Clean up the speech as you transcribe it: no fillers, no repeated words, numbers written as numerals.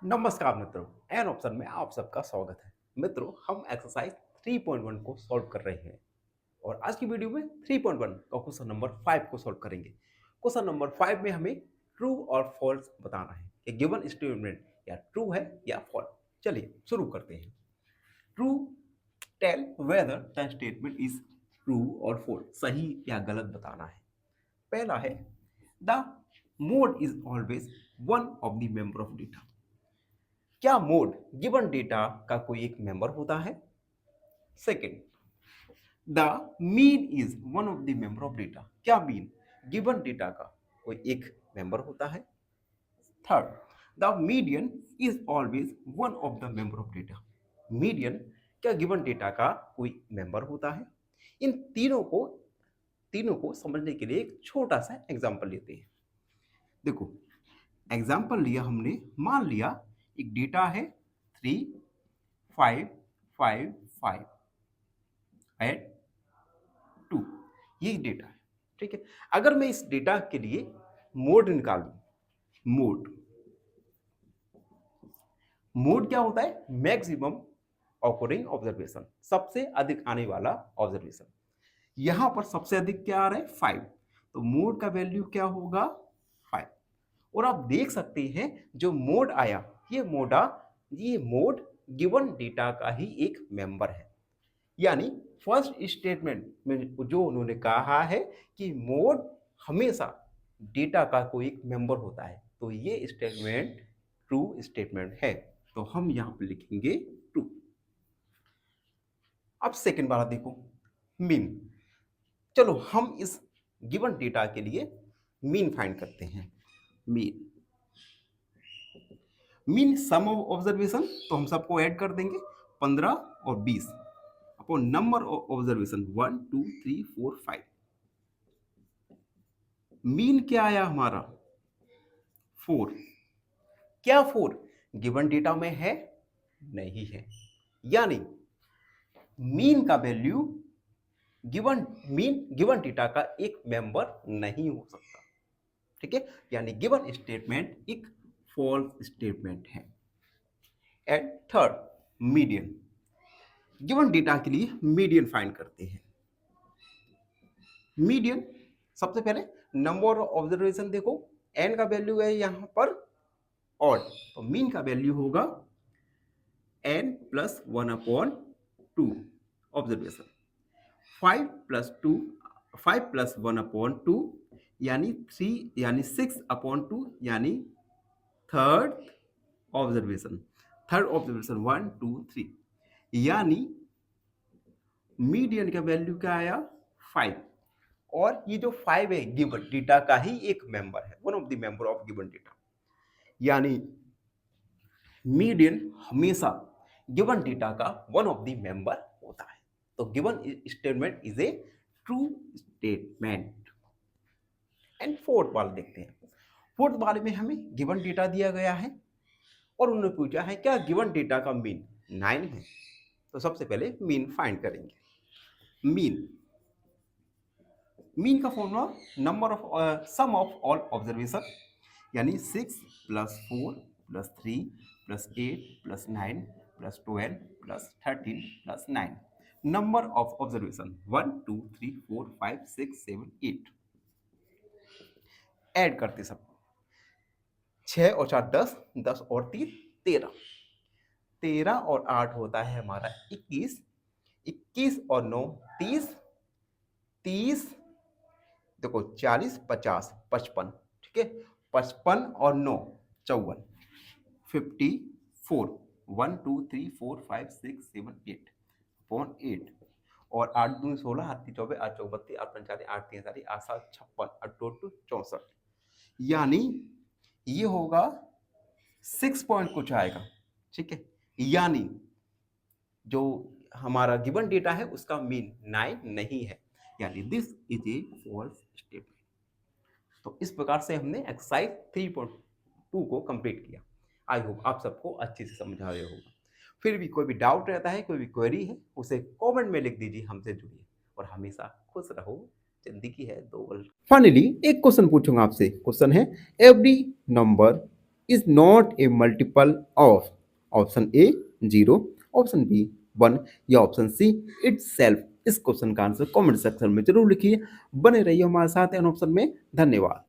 नमस्कार मित्रों, an option में आप सबका स्वागत है। मित्रों, हम एक्सरसाइज 3.1 को सॉल्व कर रहे हैं और आज की वीडियो में 3.1 का क्वेश्चन नंबर 5 को सॉल्व करेंगे। क्वेश्चन नंबर 5 में हमें ट्रू और फॉल्स बताना है कि गिवन स्टेटमेंट या ट्रू है या फॉल्स। चलिए शुरू करते हैं। True tell whether the statement is true और फॉल्स, सही या गलत बताना है। पहला है the mode is always one of the member of data. क्या मोड गिवन डेटा का कोई एक मेंबर होता है? Second, the mean is one of the member of data. क्या मीन गिवन डेटा का कोई एक मेंबर होता है? Third, the median is always one of the member of data. Median क्या गिवन डेटा का कोई मेंबर होता है? इन तीनों को समझने के लिए एक छोटा सा एग्जांपल लेते हैं। देखो, एग्जाम्पल लिया हमने, मान लिया एक डेटा है 3 5 5 5 एंड 2, ये डेटा है। ठीक है, अगर मैं इस डेटा के लिए मोड निकालूं, मोड क्या होता है? मैक्सिमम ऑकरिंग ऑब्जर्वेशन, सबसे अधिक आने वाला ऑब्जर्वेशन। यहां पर सबसे अधिक क्या आ रहा है? 5, तो मोड का वैल्यू क्या होगा? 5। और आप देख सकते हैं जो मोड आया, ये मोड गिवन डेटा का ही एक मेंबर है। यानी फर्स्ट स्टेटमेंट में जो उन्होंने कहा है कि मोड हमेशा डेटा का कोई एक मेंबर होता है, तो ये स्टेटमेंट ट्रू स्टेटमेंट है। तो हम यहां पर लिखेंगे ट्रू। अब सेकंड वाला देखो, मीन। चलो हम इस गिवन डेटा के लिए मीन फाइंड करते हैं। Mean mean sum of observation, तो हम सबको ऐड कर देंगे 15 और 20 upon number of observation 1 2 3 4 5। Mean क्या आया हमारा? 4। क्या 4 गिवन डेटा में है? नहीं है। यानी मीन का वैल्यू गिवन डेटा का एक मेंबर नहीं हो सकता। ठीक है, यानी गिवन स्टेटमेंट एक फॉल्स स्टेटमेंट है। And third, median. Given data के लिए मीडियन फाइंड करते हैं। मीडियन, सबसे पहले नंबर ऑफ ऑब्जर्वेशन देखो, एन का वैल्यू है यहां पर ऑड, तो मीन का वैल्यू होगा n plus 1 upon 2 observation. 5 plus 1 upon 2 यानी 3, यानी 6 अपॉन 2 यानी थर्ड ऑब्जर्वेशन। 1 2 3, यानी मीडियन का वैल्यू क्या आया? 5। और ये जो 5 है गिवन डेटा का ही एक मेंबर है, one of the member of given data. यानी मीडियन हमेशा गिवन डेटा का वन ऑफ द मेंबर होता है। तो given statement is a true statement. And fourth वाला देखते हैं। फोर्थ वाले में हमें गिवन डेटा दिया गया है और उन्होंने पूछा है क्या गिवन डेटा का मीन 9 है। तो सबसे पहले मीन फाइंड करेंगे। मीन का formula number of sum of all observation, यानी 6 plus 4 plus 3 plus 8 plus 9 plus 12 plus 13 plus 9। Number of observation 1 2 3 4 5 6 7 8। Add करते सब, 6 और 4 10, 10 और 3 13, 13 और 8 होता है हमारा 21, 21 और 9 30, 30 देखो 40 50 55, ठीक है, 55 और 9 54, 54, 1 2 3 4 5 6 7 8 अपॉन 8 और 8 दूनी 16, 8 तीन 24, 8 चौक 32, 8 पंचाली 8 तीन 40, 8 7 56, 8 2 64, यानी ये होगा 6 पॉइंट कुछ आएगा। ठीक है, यानी जो हमारा गिवन डेटा है उसका मीन 9 नहीं है, यानी this is a false statement. तो इस प्रकार से हमने एक्सरसाइज 3.2 को कंप्लीट किया। आई होप आप सबको अच्छे से समझ आ गया होगा। फिर भी कोई भी डाउट रहता है, कोई भी क्वेरी है, उसे कमेंट में लिख दीजिए, हमसे जुड़िए और हमेशा खुश रहो। जिंदगी है दो पल। फाइनली एक क्वेश्चन पूछूंगा आपसे। क्वेश्चन है every number is not a multiple of option A 0, option B 1 या ऑप्शन सी इटसेल्फ। इस क्वेश्चन का आंसर कमेंट सेक्शन में जरूर लिखिए। बने रहिए हमारे साथ एन ऑप्शन में। धन्यवाद।